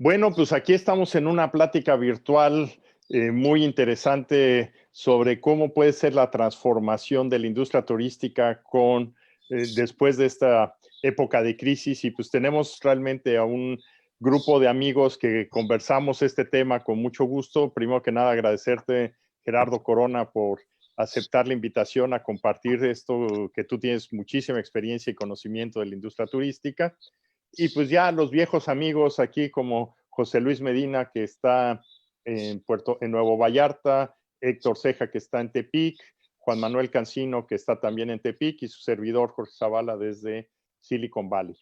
Bueno, pues aquí estamos en una plática virtual muy interesante sobre cómo puede ser la transformación de la industria turística después de esta época de crisis. Y pues tenemos realmente a un grupo de amigos que conversamos este tema con mucho gusto. Primero que nada, agradecerte, Gerardo Corona, por aceptar la invitación a compartir esto, que tú tienes muchísima experiencia y conocimiento de la industria turística. Y pues ya los viejos amigos aquí como José Luis Medina, que está en Nuevo Vallarta, Héctor Ceja, que está en Tepic, Juan Manuel Cancino, que está también en Tepic, y su servidor Jorge Zavala desde Silicon Valley.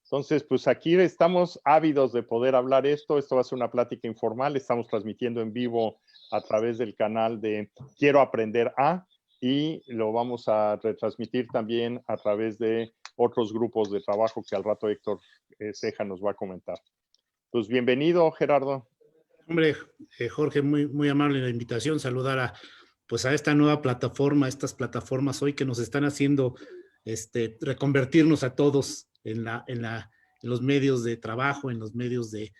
Entonces, pues aquí estamos ávidos de poder hablar esto. Esto va a ser una plática informal. Estamos transmitiendo en vivo a través del canal de Quiero Aprender A, y lo vamos a retransmitir también a través de otros grupos de trabajo que al rato Héctor Ceja nos va a comentar. Pues bienvenido, Gerardo. Hombre, Jorge, muy amable la invitación, saludar a esta nueva plataforma, estas plataformas hoy que nos están haciendo reconvertirnos a todos en los medios de trabajo, en los medios del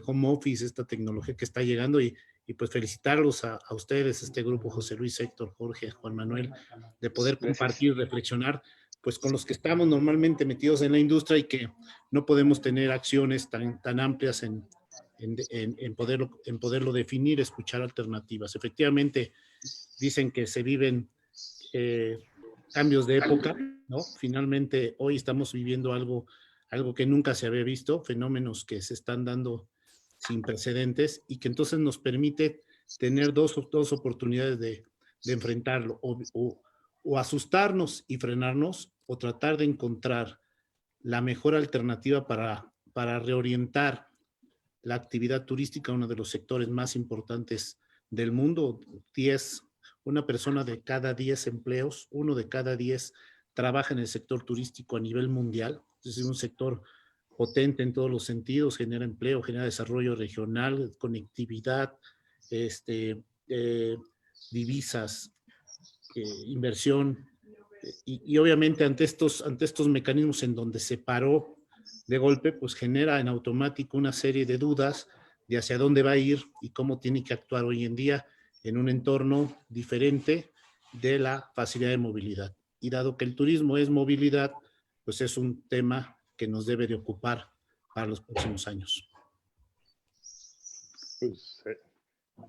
home office, esta tecnología que está llegando y pues felicitarlos a ustedes, este grupo, José Luis, Héctor, Jorge, Juan Manuel, de poder compartir, reflexionar, pues con los que estamos normalmente metidos en la industria y que no podemos tener acciones tan amplias en poderlo definir, escuchar alternativas. Efectivamente, dicen que se viven cambios de época, ¿no? Finalmente, hoy estamos viviendo algo que nunca se había visto, fenómenos que se están dando sin precedentes y que entonces nos permite tener dos oportunidades de enfrentarlo, o asustarnos y frenarnos, o tratar de encontrar la mejor alternativa para reorientar la actividad turística, uno de los sectores más importantes del mundo. Una persona de cada 10 empleos, uno de cada 10 trabaja en el sector turístico a nivel mundial. Es un sector potente en todos los sentidos, genera empleo, genera desarrollo regional, conectividad, divisas, inversión, y obviamente ante estos mecanismos en donde se paró de golpe, pues genera en automático una serie de dudas de hacia dónde va a ir y cómo tiene que actuar hoy en día en un entorno diferente de la facilidad de movilidad. Y dado que el turismo es movilidad, pues es un tema que nos debe de ocupar para los próximos años. Pues,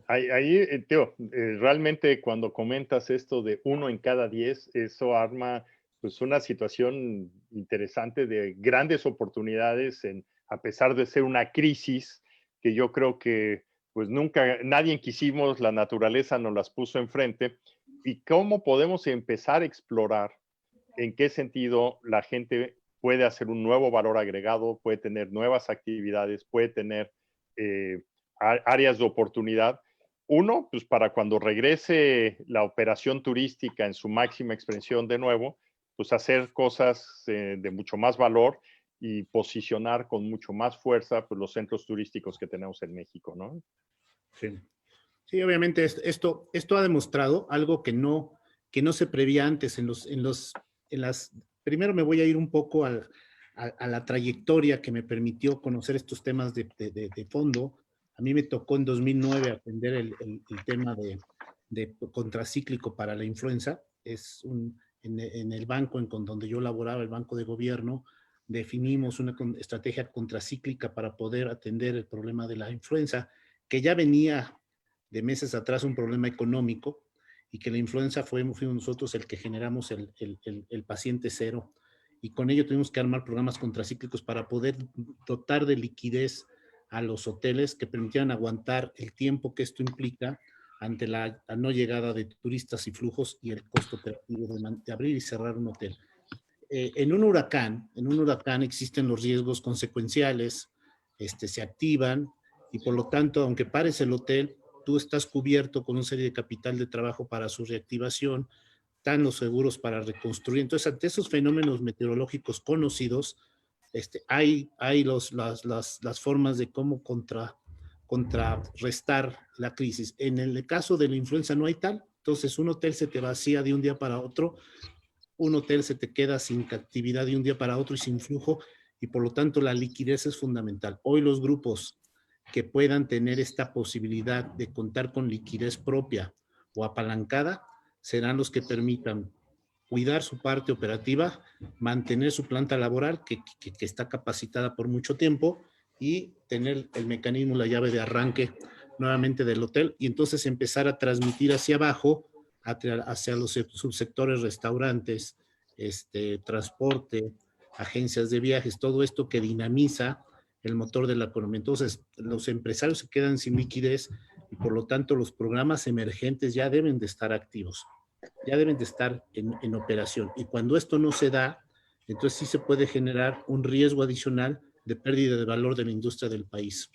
ahí, Teo, realmente cuando comentas esto de 1 en cada 10, eso arma pues una situación interesante de grandes oportunidades a pesar de ser una crisis que yo creo que pues nunca, nadie quisimos, la naturaleza nos las puso enfrente. ¿Y cómo podemos empezar a explorar en qué sentido la gente puede hacer un nuevo valor agregado, puede tener nuevas actividades, puede tener áreas de oportunidad? Uno, pues para cuando regrese la operación turística en su máxima expresión de nuevo, pues hacer cosas de mucho más valor y posicionar con mucho más fuerza pues, los centros turísticos que tenemos en México, ¿no? Sí, sí, obviamente esto ha demostrado algo que no se prevía antes primero me voy a ir un poco a la trayectoria que me permitió conocer estos temas de fondo. A mí me tocó en 2009 aprender el tema de contracíclico para la influenza. En el banco donde yo laboraba, el Banco de Gobierno, definimos una estrategia contracíclica para poder atender el problema de la influenza, que ya venía de meses atrás un problema económico, y que la influenza fuimos nosotros el que generamos el paciente cero, y con ello tuvimos que armar programas contracíclicos para poder dotar de liquidez a los hoteles que permitieran aguantar el tiempo que esto implica ante la no llegada de turistas y flujos y el costo operativo de abrir y cerrar un hotel. En un huracán existen los riesgos consecuenciales, se activan, y por lo tanto, aunque pares el hotel, tú estás cubierto con una serie de capital de trabajo para su reactivación, están los seguros para reconstruir. Entonces, ante esos fenómenos meteorológicos conocidos, hay las formas de cómo contrarrestar la crisis. En el caso de la influenza no hay tal. Entonces, un hotel se te vacía de un día para otro, un hotel se te queda sin actividad de un día para otro y sin flujo, y por lo tanto la liquidez es fundamental. Hoy los grupos que puedan tener esta posibilidad de contar con liquidez propia o apalancada serán los que permitan cuidar su parte operativa, mantener su planta laboral que está capacitada por mucho tiempo y tener el mecanismo, la llave de arranque nuevamente del hotel y entonces empezar a transmitir hacia abajo, hacia los subsectores restaurantes, transporte, agencias de viajes, todo esto que dinamiza el motor de la economía. Entonces, los empresarios se quedan sin liquidez y por lo tanto los programas emergentes ya deben de estar activos, ya deben de estar en operación. Y cuando esto no se da, entonces sí se puede generar un riesgo adicional de pérdida de valor de la industria del país.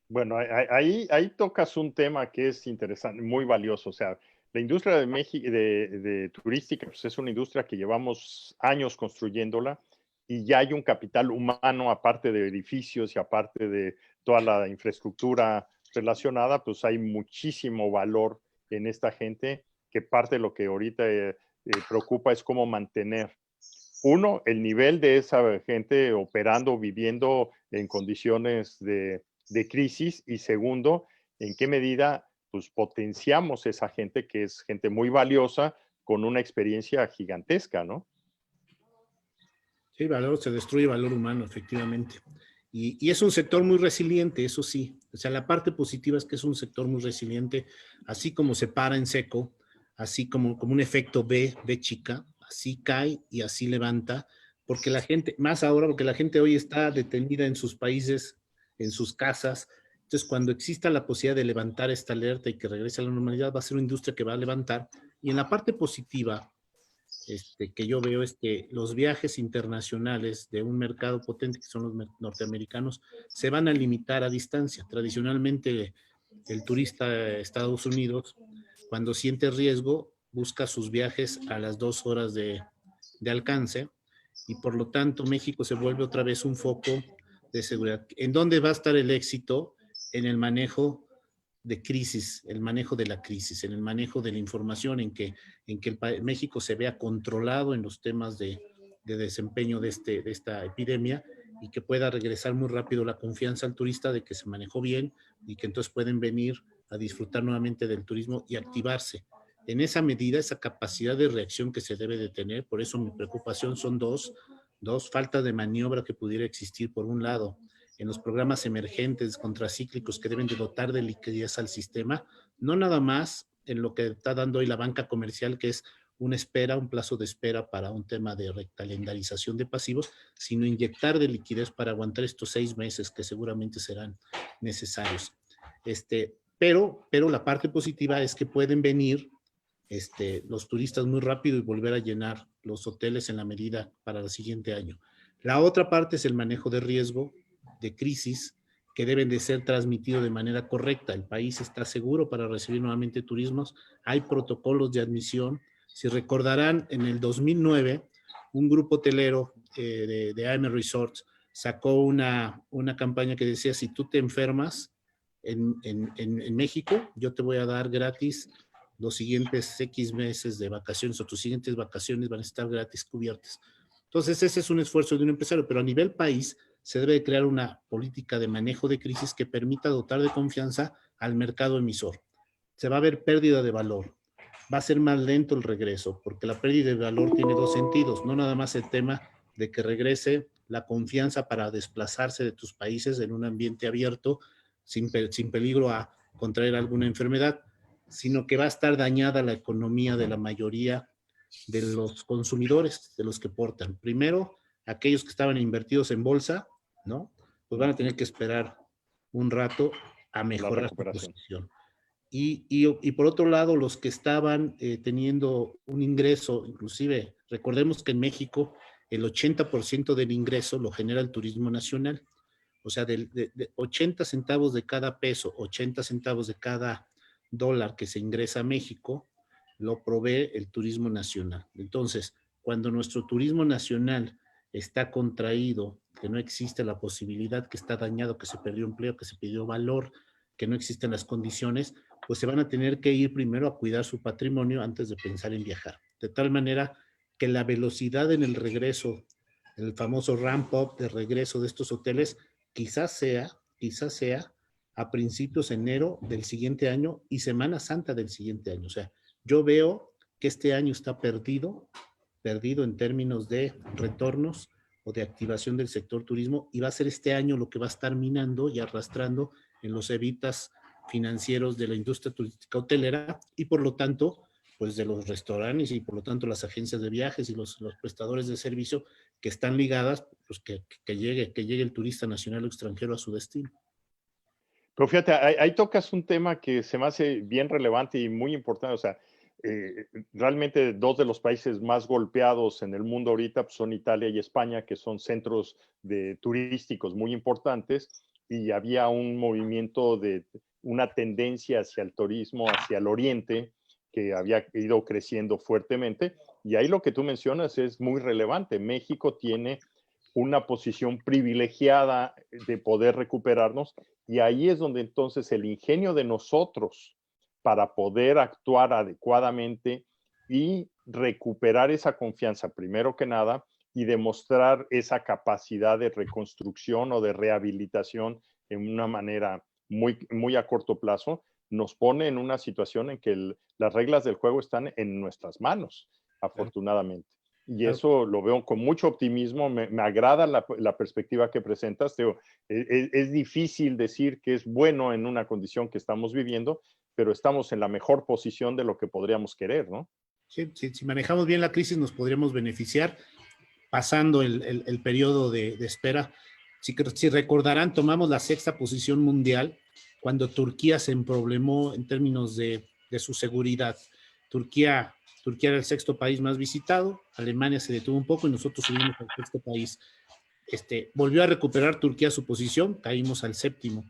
Bueno, ahí tocas un tema que es interesante, muy valioso. O sea, la industria de México, de turística, pues es una industria que llevamos años construyéndola y ya hay un capital humano, aparte de edificios y aparte de toda la infraestructura relacionada, pues hay muchísimo valor en esta gente, que parte de lo que ahorita preocupa es cómo mantener, uno, el nivel de esa gente operando, viviendo en condiciones de crisis, y segundo, en qué medida pues, potenciamos esa gente que es gente muy valiosa con una experiencia gigantesca, ¿no? Sí, valor, se destruye valor humano, efectivamente. Y es un sector muy resiliente, eso sí. O sea, la parte positiva es que es un sector muy resiliente, así como se para en seco, así como un efecto B chica, así cae y así levanta, porque la gente, más ahora, porque la gente hoy está detenida en sus países, en sus casas. Entonces, cuando exista la posibilidad de levantar esta alerta y que regrese a la normalidad, va a ser una industria que va a levantar. Y en la parte positiva, que yo veo es que los viajes internacionales de un mercado potente, que son los norteamericanos, se van a limitar a distancia. Tradicionalmente, el turista de Estados Unidos, cuando siente riesgo, busca sus viajes a las 2 horas de alcance y por lo tanto México se vuelve otra vez un foco de seguridad. ¿En dónde va a estar el éxito? En el manejo de crisis, el manejo de la crisis, en el manejo de la información, en que México se vea controlado en los temas de desempeño de esta epidemia y que pueda regresar muy rápido la confianza al turista de que se manejó bien y que entonces pueden venir a disfrutar nuevamente del turismo y activarse. En esa medida, esa capacidad de reacción que se debe de tener, por eso mi preocupación son dos, falta de maniobra que pudiera existir por un lado, en los programas emergentes contracíclicos que deben de dotar de liquidez al sistema, no nada más en lo que está dando hoy la banca comercial, que es una espera, un plazo de espera para un tema de recalendarización de pasivos, sino inyectar de liquidez para aguantar estos 6 meses que seguramente serán necesarios. Pero la parte positiva es que pueden venir los turistas muy rápido y volver a llenar los hoteles en la medida para el siguiente año. La otra parte es el manejo de riesgo, de crisis, que deben de ser transmitidos de manera correcta. El país está seguro para recibir nuevamente turismos. Hay protocolos de admisión. Si recordarán, en el 2009, un grupo hotelero de AM Resorts sacó una campaña que decía, si tú te enfermas en México, yo te voy a dar gratis los siguientes X meses de vacaciones o tus siguientes vacaciones van a estar gratis cubiertas. Entonces, ese es un esfuerzo de un empresario, pero a nivel país se debe de crear una política de manejo de crisis que permita dotar de confianza al mercado emisor. Se va a ver pérdida de valor, va a ser más lento el regreso, porque la pérdida de valor tiene dos sentidos, no nada más el tema de que regrese la confianza para desplazarse de tus países en un ambiente abierto, sin peligro a contraer alguna enfermedad, sino que va a estar dañada la economía de la mayoría de los consumidores, de los que portan. Primero, aquellos que estaban invertidos en bolsa, ¿no? Pues van a tener que esperar un rato a mejorar su posición. Y por otro lado, los que estaban teniendo un ingreso, inclusive, recordemos que en México el 80% del ingreso lo genera el turismo nacional. O sea, de 80 centavos de cada peso, 80 centavos de cada dólar que se ingresa a México, lo provee el turismo nacional. Entonces, cuando nuestro turismo nacional está contraído, que no existe la posibilidad, que está dañado, que se perdió empleo, que se perdió valor, que no existen las condiciones, pues se van a tener que ir primero a cuidar su patrimonio antes de pensar en viajar. De tal manera que la velocidad en el regreso, el famoso ramp up de regreso de estos hoteles, quizás sea a principios de enero del siguiente año y Semana Santa del siguiente año. O sea, yo veo que este año está perdido en términos de retornos o de activación del sector turismo, y va a ser este año lo que va a estar minando y arrastrando en los evitas financieros de la industria turística hotelera, y por lo tanto, pues de los restaurantes, y por lo tanto las agencias de viajes y los prestadores de servicio que están ligadas, pues que llegue el turista nacional o extranjero a su destino. Pero fíjate, ahí tocas un tema que se me hace bien relevante y muy importante. O sea, realmente dos de los países más golpeados en el mundo ahorita pues, son Italia y España, que son centros turísticos muy importantes, y había un movimiento de una tendencia hacia el turismo, hacia el oriente, que había ido creciendo fuertemente. Y ahí lo que tú mencionas es muy relevante. México tiene una posición privilegiada de poder recuperarnos, y ahí es donde entonces el ingenio de nosotros para poder actuar adecuadamente y recuperar esa confianza, primero que nada, y demostrar esa capacidad de reconstrucción o de rehabilitación en una manera muy a corto plazo, nos pone en una situación en que las reglas del juego están en nuestras manos, afortunadamente. Y eso lo veo con mucho optimismo. Me agrada la perspectiva que presentas. Es difícil decir que es bueno en una condición que estamos viviendo, pero estamos en la mejor posición de lo que podríamos querer, ¿no? Sí, si manejamos bien la crisis nos podríamos beneficiar pasando el periodo de espera. Si recordarán, tomamos la 6ª posición mundial cuando Turquía se emproblemó en términos de su seguridad. Turquía era el 6º país más visitado, Alemania se detuvo un poco y nosotros subimos al 6º país. Volvió a recuperar Turquía su posición, caímos al 7º.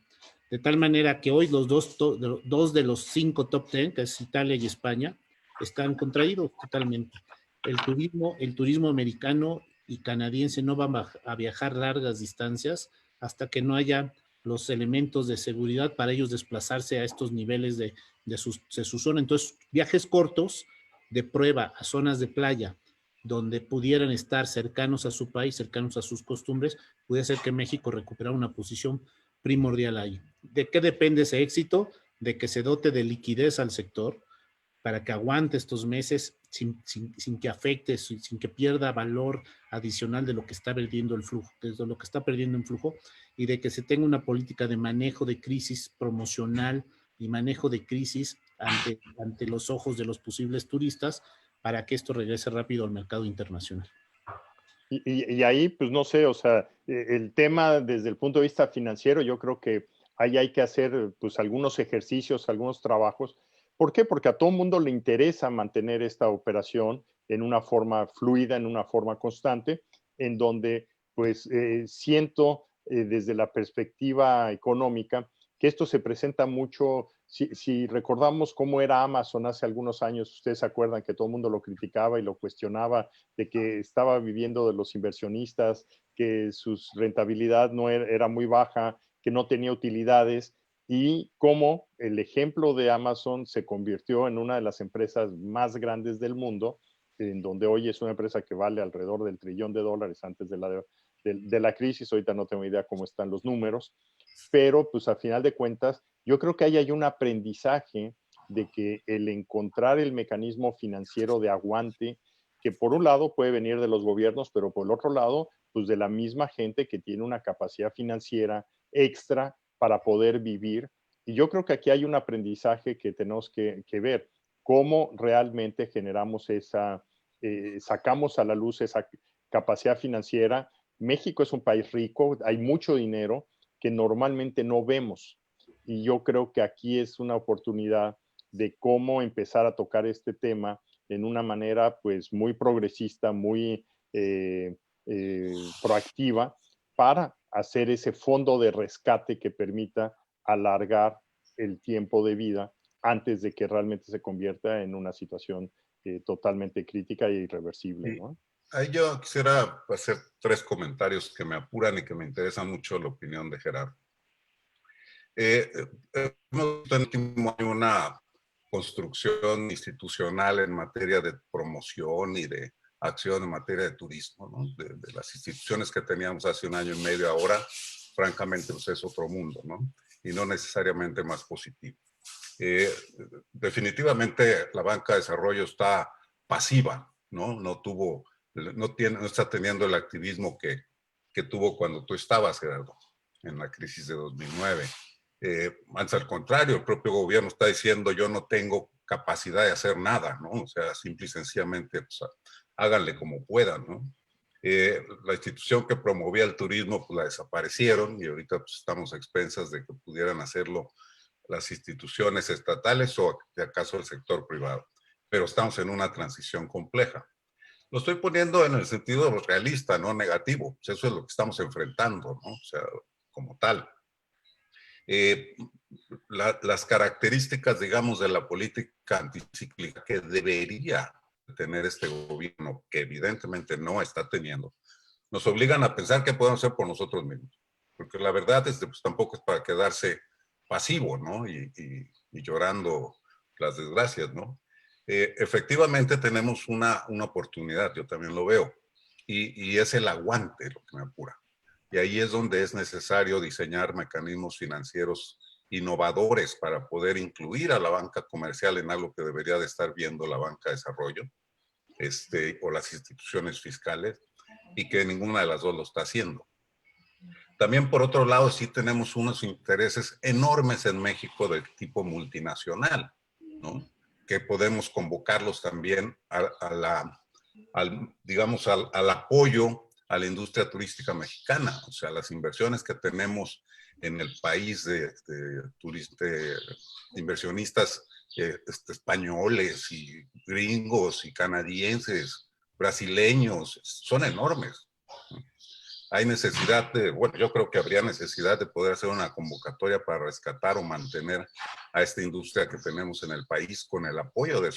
De tal manera que hoy los dos de los 5 top 10, que es Italia y España, están contraídos totalmente. El turismo americano y canadiense no van a viajar largas distancias hasta que no haya los elementos de seguridad para ellos desplazarse a estos niveles de su zona. Entonces, viajes cortos de prueba a zonas de playa donde pudieran estar cercanos a su país, cercanos a sus costumbres, puede ser que México recuperara una posición primordial ahí. ¿De qué depende ese éxito? De que se dote de liquidez al sector para que aguante estos meses sin que afecte, sin que pierda valor adicional de lo que está perdiendo el flujo, de lo que está perdiendo en flujo, y de que se tenga una política de manejo de crisis promocional y manejo de crisis ante los ojos de los posibles turistas para que esto regrese rápido al mercado internacional. Y ahí, pues no sé, o sea, el tema desde el punto de vista financiero, yo creo que ahí hay que hacer pues algunos ejercicios, algunos trabajos. ¿Por qué? Porque a todo mundo le interesa mantener esta operación en una forma fluida, en una forma constante, en donde pues siento desde la perspectiva económica que esto se presenta mucho. Si recordamos cómo era Amazon hace algunos años, ustedes se acuerdan que todo el mundo lo criticaba y lo cuestionaba, de que estaba viviendo de los inversionistas, que su rentabilidad no era muy baja, que no tenía utilidades, y cómo el ejemplo de Amazon se convirtió en una de las empresas más grandes del mundo, en donde hoy es una empresa que vale alrededor del $1 trillón antes de la crisis. Ahorita no tengo idea cómo están los números, pero pues al final de cuentas, yo creo que ahí hay un aprendizaje de que el encontrar el mecanismo financiero de aguante, que por un lado puede venir de los gobiernos, pero por el otro lado, pues de la misma gente que tiene una capacidad financiera extra para poder vivir. Y yo creo que aquí hay un aprendizaje que tenemos que ver, cómo realmente generamos sacamos a la luz esa capacidad financiera. México es un país rico, hay mucho dinero que normalmente no vemos. Y yo creo que aquí es una oportunidad de cómo empezar a tocar este tema en una manera pues muy progresista, muy proactiva, para hacer ese fondo de rescate que permita alargar el tiempo de vida antes de que realmente se convierta en una situación totalmente crítica e irreversible, ¿no? Ahí yo quisiera hacer 3 comentarios que me apuran y que me interesa mucho la opinión de Gerardo. Hemos visto en el último año una construcción institucional en materia de promoción y de acción en materia de turismo, ¿no? De las instituciones que teníamos hace un año y medio ahora, francamente pues es otro mundo, ¿no? Y no necesariamente más positivo. Definitivamente la banca de desarrollo está pasiva, ¿no? No está teniendo el activismo que tuvo cuando tú estabas, Gerardo, en la crisis de 2009. Más al contrario, el propio gobierno está diciendo yo no tengo capacidad de hacer nada, ¿no? O sea, simple y sencillamente pues, háganle como puedan, ¿no? La institución que promovía el turismo pues la desaparecieron y ahorita pues, estamos a expensas de que pudieran hacerlo las instituciones estatales o de acaso el sector privado. Pero estamos en una transición compleja. Lo estoy poniendo en el sentido realista, no negativo. Pues eso es lo que estamos enfrentando, ¿no? O sea, como tal. Las características, digamos, de la política anticíclica que debería tener este gobierno, que evidentemente no está teniendo, nos obligan a pensar qué podemos hacer por nosotros mismos. Porque la verdad es que pues, tampoco es para quedarse pasivo, ¿no? Y llorando las desgracias, ¿no? Efectivamente tenemos una oportunidad, yo también lo veo, y es el aguante lo que me apura. Y ahí es donde es necesario diseñar mecanismos financieros innovadores para poder incluir a la banca comercial en algo que debería de estar viendo la banca de desarrollo o las instituciones fiscales, y que ninguna de las dos lo está haciendo. También, por otro lado, sí tenemos unos intereses enormes en México del tipo multinacional, ¿no? Que podemos convocarlos también digamos, al apoyo a la industria turística mexicana. O sea, las inversiones que tenemos en el país de inversionistas españoles y gringos y canadienses, brasileños, son enormes. Hay necesidad bueno, yo creo que habría necesidad de poder hacer una convocatoria para rescatar o mantener a esta industria que tenemos en el país con el apoyo de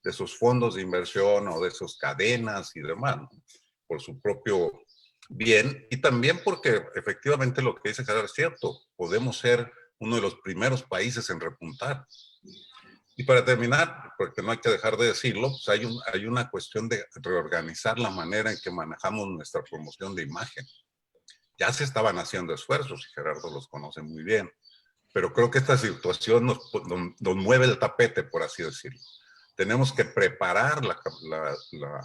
esos fondos de inversión o de esas cadenas y demás, ¿no? Por su propio bien y también porque efectivamente lo que dice Gerardo es cierto, podemos ser uno de los primeros países en repuntar. Y para terminar, porque no hay que dejar de decirlo, pues hay una cuestión de reorganizar la manera en que manejamos nuestra promoción de imagen. Ya se estaban haciendo esfuerzos y Gerardo los conoce muy bien, pero creo que esta situación nos mueve el tapete, por así decirlo. Tenemos que preparar la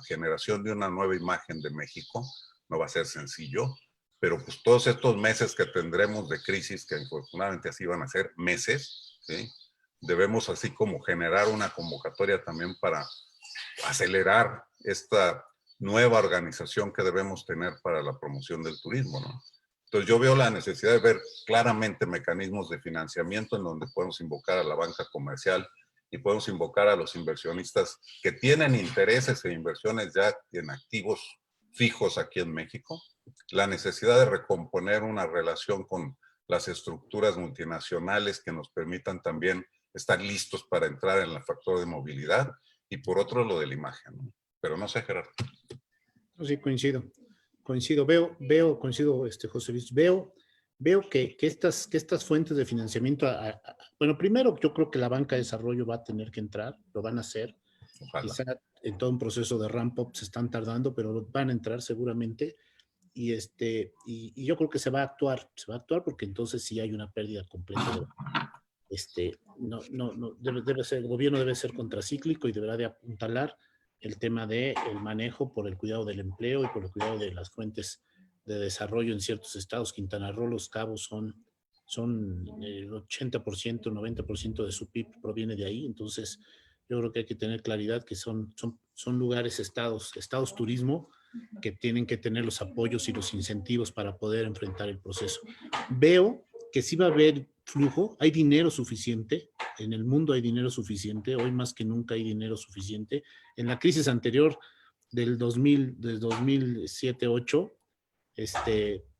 generación de una nueva imagen de México. No va a ser sencillo, pero pues todos estos meses que tendremos de crisis, que infortunadamente así van a ser meses, ¿sí? Debemos así como generar una convocatoria también para acelerar esta nueva organización que debemos tener para la promoción del turismo, ¿no? Entonces yo veo la necesidad de ver claramente mecanismos de financiamiento en donde podemos invocar a la banca comercial y podemos invocar a los inversionistas que tienen intereses e inversiones ya en activos fijos aquí en México, la necesidad de recomponer una relación con las estructuras multinacionales que nos permitan también estar listos para entrar en el factor de movilidad y por otro lo de la imagen, ¿no? Pero no sé, Gerardo. Sí, coincido, coincido, José Luis, veo que estas fuentes de financiamiento, bueno, primero yo creo que la banca de desarrollo va a tener que entrar, lo van a hacer, Ojalá. quizá en todo un proceso de ramp-up se están tardando, pero van a entrar seguramente, y yo creo que se va a actuar porque entonces sí hay una pérdida completa debe ser, el gobierno debe ser contracíclico y deberá de apuntalar el tema del manejo por el cuidado del empleo y por el cuidado de las fuentes de desarrollo en ciertos estados. Quintana Roo, Los Cabos son el 80%, 90% de su PIB proviene de ahí. Entonces, yo creo que hay que tener claridad que son lugares, estados turismo, que tienen que tener los apoyos y los incentivos para poder enfrentar el proceso. Veo que sí va a haber flujo, hay dinero suficiente, en el mundo hay dinero suficiente, hoy más que nunca hay dinero suficiente. En la crisis anterior del 2007-2008,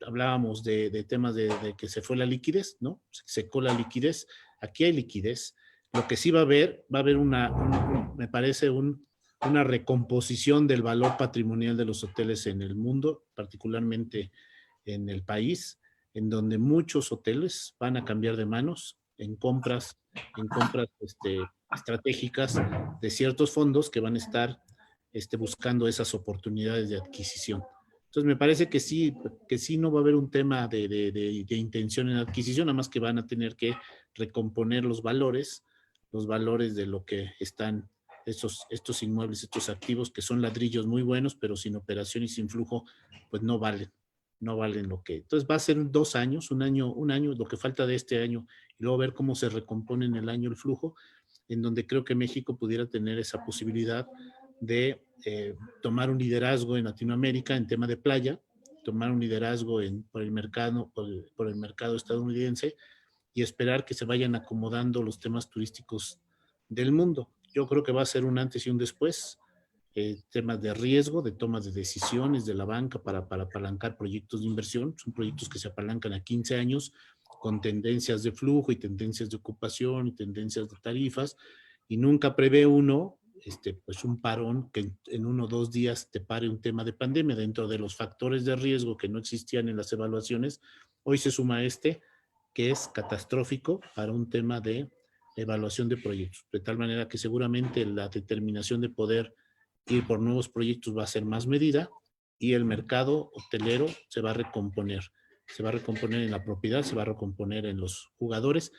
hablábamos de temas de que se fue la liquidez, ¿no? Se secó la liquidez, aquí hay liquidez. Lo que sí va a haber me parece una recomposición del valor patrimonial de los hoteles en el mundo, particularmente en el país, en donde muchos hoteles van a cambiar de manos en compras estratégicas de ciertos fondos que van a estar buscando esas oportunidades de adquisición. Entonces me parece que sí no va a haber un tema de intención en adquisición, nada más que van a tener que recomponer los valores de lo que están estos inmuebles, estos activos que son ladrillos muy buenos, pero sin operación y sin flujo, pues no valen lo que. Entonces va a ser 2 años, un año, lo que falta de este año, y luego ver cómo se recompone en el año el flujo, en donde creo que México pudiera tener esa posibilidad de tomar un liderazgo en Latinoamérica en tema de playa, tomar un liderazgo por el mercado estadounidense y esperar que se vayan acomodando los temas turísticos del mundo. Yo creo que va a ser un antes y un después, temas de riesgo, de tomas de decisiones de la banca para apalancar proyectos de inversión. Son proyectos que se apalancan a 15 años con tendencias de flujo y tendencias de ocupación y tendencias de tarifas, y nunca prevé uno pues un parón que en 1 o 2 días te pare un tema de pandemia. Dentro de los factores de riesgo que no existían en las evaluaciones, hoy se suma que es catastrófico para un tema de evaluación de proyectos, de tal manera que seguramente la determinación de poder ir por nuevos proyectos va a ser más medida y el mercado hotelero se va a recomponer en la propiedad, se va a recomponer en los jugadores,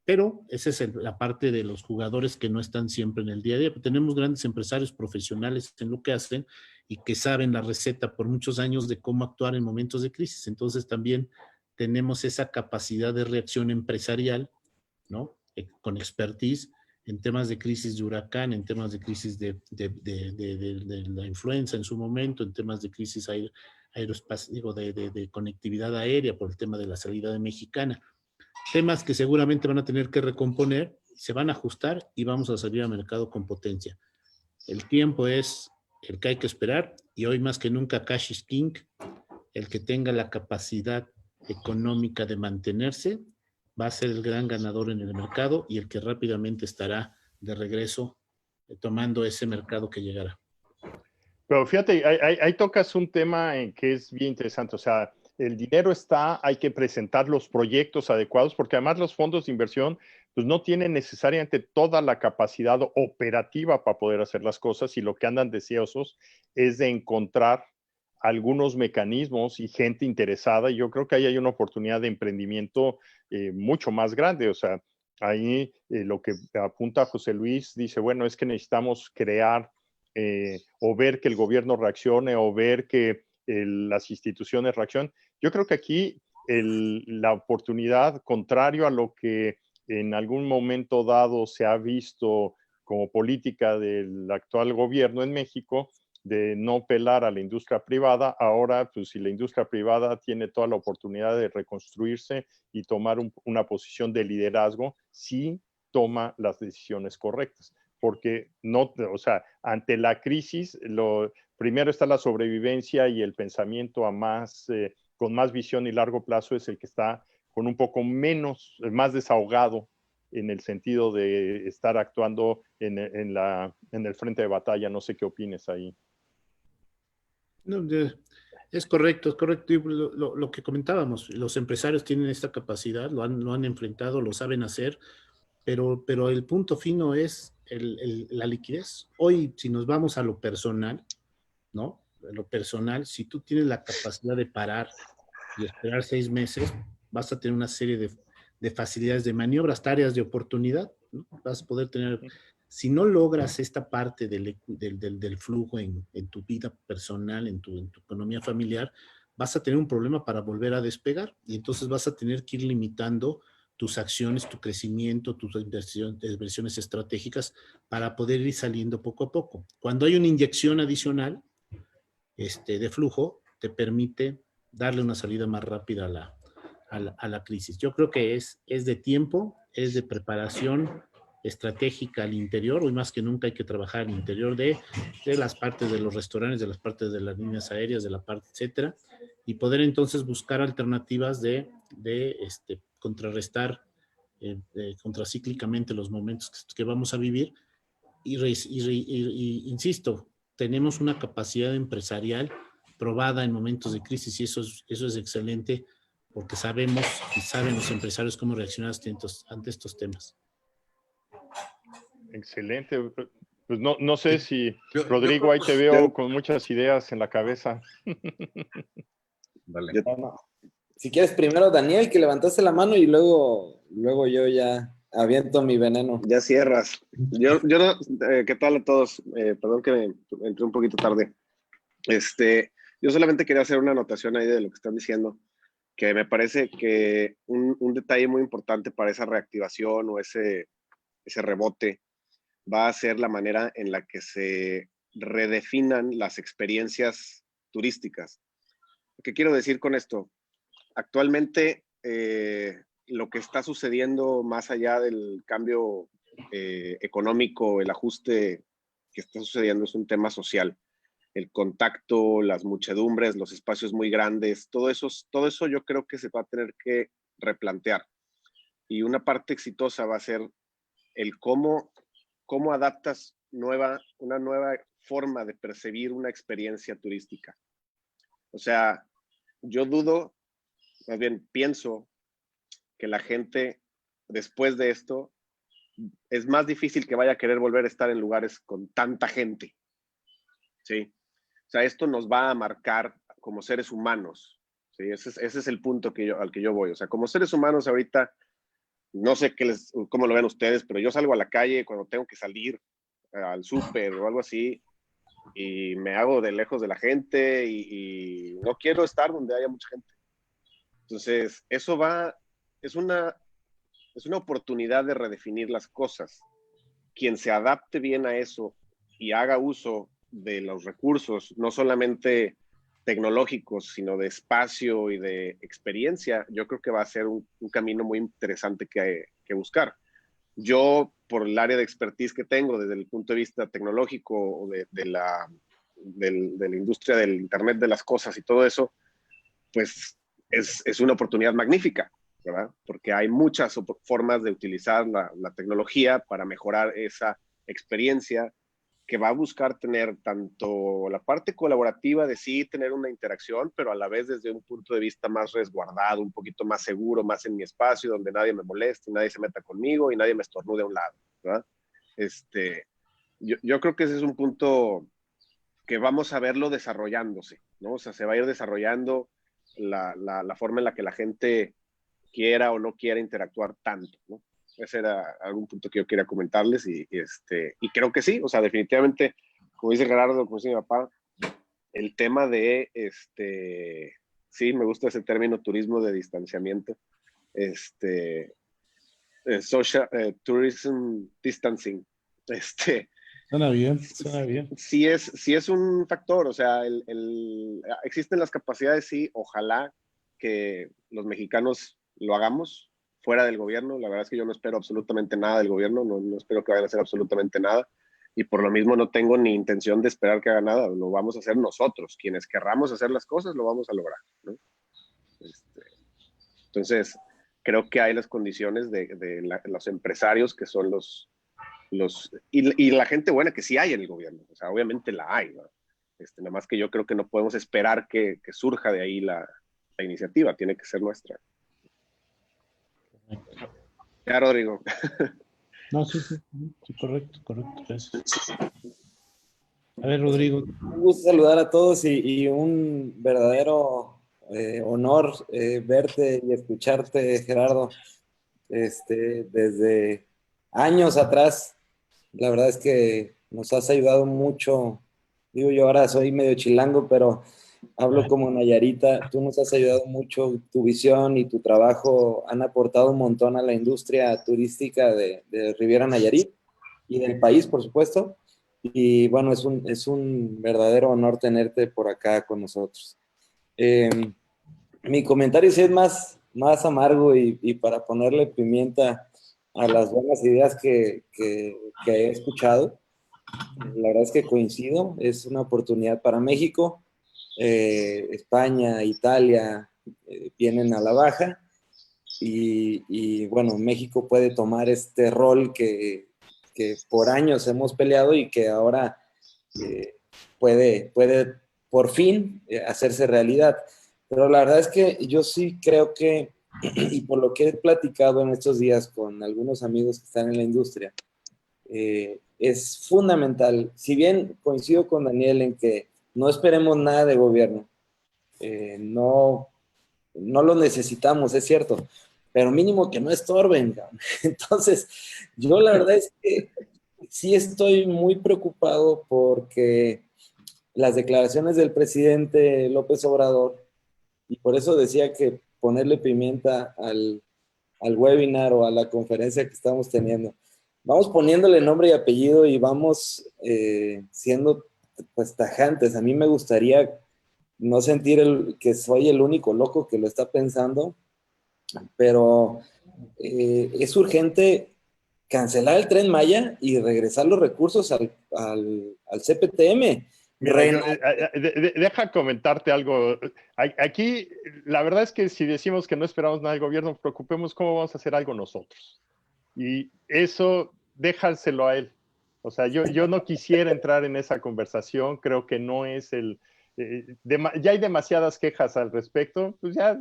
pero esa es la parte de los jugadores que no están siempre en el día a día. Tenemos grandes empresarios profesionales en lo que hacen y que saben la receta por muchos años de cómo actuar en momentos de crisis. Entonces también tenemos esa capacidad de reacción empresarial, ¿no? Con expertise en temas de crisis de huracán, en temas de crisis de la influenza en su momento, en temas de crisis aeroespacial, de conectividad aérea por el tema de la salida de Mexicana. Temas que seguramente van a tener que recomponer, se van a ajustar y vamos a salir al mercado con potencia. El tiempo es el que hay que esperar y hoy más que nunca cash is king. El que tenga la capacidad económica de mantenerse va a ser el gran ganador en el mercado y el que rápidamente estará de regreso tomando ese mercado que llegará. Pero fíjate, ahí tocas un tema en que es bien interesante. O sea, el dinero está, hay que presentar los proyectos adecuados, porque además los fondos de inversión pues no tienen necesariamente toda la capacidad operativa para poder hacer las cosas, y lo que andan deseosos es de encontrar algunos mecanismos y gente interesada. Y yo creo que ahí hay una oportunidad de emprendimiento mucho más grande. O sea, ahí lo que apunta José Luis dice, bueno, es que necesitamos crear o ver que el gobierno reaccione o ver que las instituciones reaccionen. Yo creo que aquí la oportunidad, contrario a lo que en algún momento dado se ha visto como política del actual gobierno en México, de no pelar a la industria privada, ahora pues si la industria privada tiene toda la oportunidad de reconstruirse y tomar una posición de liderazgo, sí toma las decisiones correctas. Porque no, o sea, ante la crisis, primero está la sobrevivencia, y el pensamiento con más visión y largo plazo es el que está con un poco más desahogado en el sentido de estar actuando en el frente de batalla. No sé qué opines ahí. No, es correcto. Y lo que comentábamos, los empresarios tienen esta capacidad, lo han enfrentado, lo saben hacer, pero el punto fino es la liquidez. Hoy, si nos vamos a lo personal, ¿no? Lo personal, si tú tienes la capacidad de parar y esperar 6 meses, vas a tener una serie de facilidades de maniobra, hasta áreas de oportunidad, ¿no? Vas a poder tener, si no logras esta parte del flujo en tu vida personal, en tu economía familiar, vas a tener un problema para volver a despegar, y entonces vas a tener que ir limitando tus acciones, tu crecimiento, tus inversiones estratégicas para poder ir saliendo poco a poco. Cuando hay una inyección adicional de flujo, te permite darle una salida más rápida a la crisis. Yo creo que es de tiempo, es de preparación estratégica al interior. Hoy más que nunca hay que trabajar al interior de las partes de los restaurantes, de las partes de las líneas aéreas, de la parte, etcétera, y poder entonces buscar alternativas de contrarrestar contracíclicamente los momentos que vamos a vivir. Y insisto, tenemos una capacidad empresarial probada en momentos de crisis, y eso es excelente, porque sabemos y saben los empresarios cómo reaccionar ante estos temas. Excelente. Pues no sé si, Yo Rodrigo, creo ahí que- te veo con muchas ideas en la cabeza. Dale. No. Si quieres primero Daniel, que levantaste la mano y luego yo ya aviento mi veneno. Ya cierras. Yo no, ¿qué tal a todos? Perdón que entré un poquito tarde. Yo solamente quería hacer una anotación ahí de lo que están diciendo, que me parece que un detalle muy importante para esa reactivación o ese rebote va a ser la manera en la que se redefinan las experiencias turísticas. ¿Qué quiero decir con esto? Actualmente, lo que está sucediendo más allá del cambio económico, el ajuste que está sucediendo es un tema social. El contacto, las muchedumbres, los espacios muy grandes, todo eso yo creo que se va a tener que replantear. Y una parte exitosa va a ser el cómo adaptas una nueva forma de percibir una experiencia turística. O sea, yo dudo, más bien pienso que la gente después de esto es más difícil que vaya a querer volver a estar en lugares con tanta gente. ¿Sí? O sea, esto nos va a marcar como seres humanos. ¿Sí? Ese es el punto al que yo voy. O sea, como seres humanos ahorita, no sé cómo lo ven ustedes, pero yo salgo a la calle cuando tengo que salir al súper o algo así y me hago de lejos de la gente y no quiero estar donde haya mucha gente. Entonces, es una oportunidad de redefinir las cosas. Quien se adapte bien a eso y haga uso de los recursos, no solamente tecnológicos, sino de espacio y de experiencia, yo creo que va a ser un camino muy interesante que buscar. Yo, por el área de expertise que tengo desde el punto de vista tecnológico o de la industria del Internet de las cosas y todo eso, pues es una oportunidad magnífica, ¿verdad? Porque hay muchas formas de utilizar la tecnología para mejorar esa experiencia que va a buscar tener tanto la parte colaborativa de sí tener una interacción, pero a la vez desde un punto de vista más resguardado, un poquito más seguro, más en mi espacio, donde nadie me moleste, nadie se meta conmigo y nadie me estornude a un lado, ¿verdad? Yo creo que ese es un punto que vamos a verlo desarrollándose, ¿no? O sea, se va a ir desarrollando la forma en la que la gente quiera o no quiera interactuar tanto, ¿no? Ese era algún punto que yo quería comentarles y creo que sí, o sea, definitivamente, como dice Gerardo, como dice mi papá, el tema de, sí, me gusta ese término, turismo de distanciamiento, social tourism distancing, Suena bien, suena bien. sí es un factor, o sea, existen las capacidades, sí, ojalá que los mexicanos lo hagamos fuera del gobierno. La verdad es que yo no espero absolutamente nada del gobierno, no espero que vayan a hacer absolutamente nada, y por lo mismo no tengo ni intención de esperar que haga nada, lo vamos a hacer nosotros, quienes querramos hacer las cosas, lo vamos a lograr, ¿no? Entonces, creo que hay las condiciones de los empresarios que son y la gente buena que sí hay en el gobierno, o sea, obviamente la hay, ¿no? Nada más que yo creo que no podemos esperar que surja de ahí la iniciativa, tiene que ser nuestra. Ya, Rodrigo. No, sí, correcto, gracias. A ver, Rodrigo. Un gusto saludar a todos y un verdadero honor verte y escucharte, Gerardo, desde años atrás. La verdad es que nos has ayudado mucho. Digo, yo ahora soy medio chilango, pero hablo como Nayarita. Tú nos has ayudado mucho, tu visión y tu trabajo han aportado un montón a la industria turística de Riviera Nayarit y del país, por supuesto. Y bueno, es un verdadero honor tenerte por acá con nosotros. Mi comentario sí es más amargo y para ponerle pimienta a las buenas ideas que he escuchado. La verdad es que coincido, es una oportunidad para México. España, Italia vienen a la baja y bueno, México puede tomar este rol que por años hemos peleado y que ahora puede por fin hacerse realidad. Pero la verdad es que yo sí creo que, y por lo que he platicado en estos días con algunos amigos que están en la industria, es fundamental. Si bien coincido con Daniel en que no esperemos nada de gobierno, no lo necesitamos, es cierto, pero mínimo que no estorben. Entonces, yo la verdad es que sí estoy muy preocupado porque las declaraciones del presidente López Obrador, y por eso decía que ponerle pimienta al webinar o a la conferencia que estamos teniendo, vamos poniéndole nombre y apellido y vamos siendo pues tajantes. A mí me gustaría no sentir que soy el único loco que lo está pensando, pero es urgente cancelar el Tren Maya y regresar los recursos al CPTM. Mira, deja comentarte algo. Aquí, la verdad es que si decimos que no esperamos nada del gobierno, preocupemos cómo vamos a hacer algo nosotros. Y eso, déjaselo a él. O sea, yo no quisiera entrar en esa conversación, creo que no es ya hay demasiadas quejas al respecto, pues ya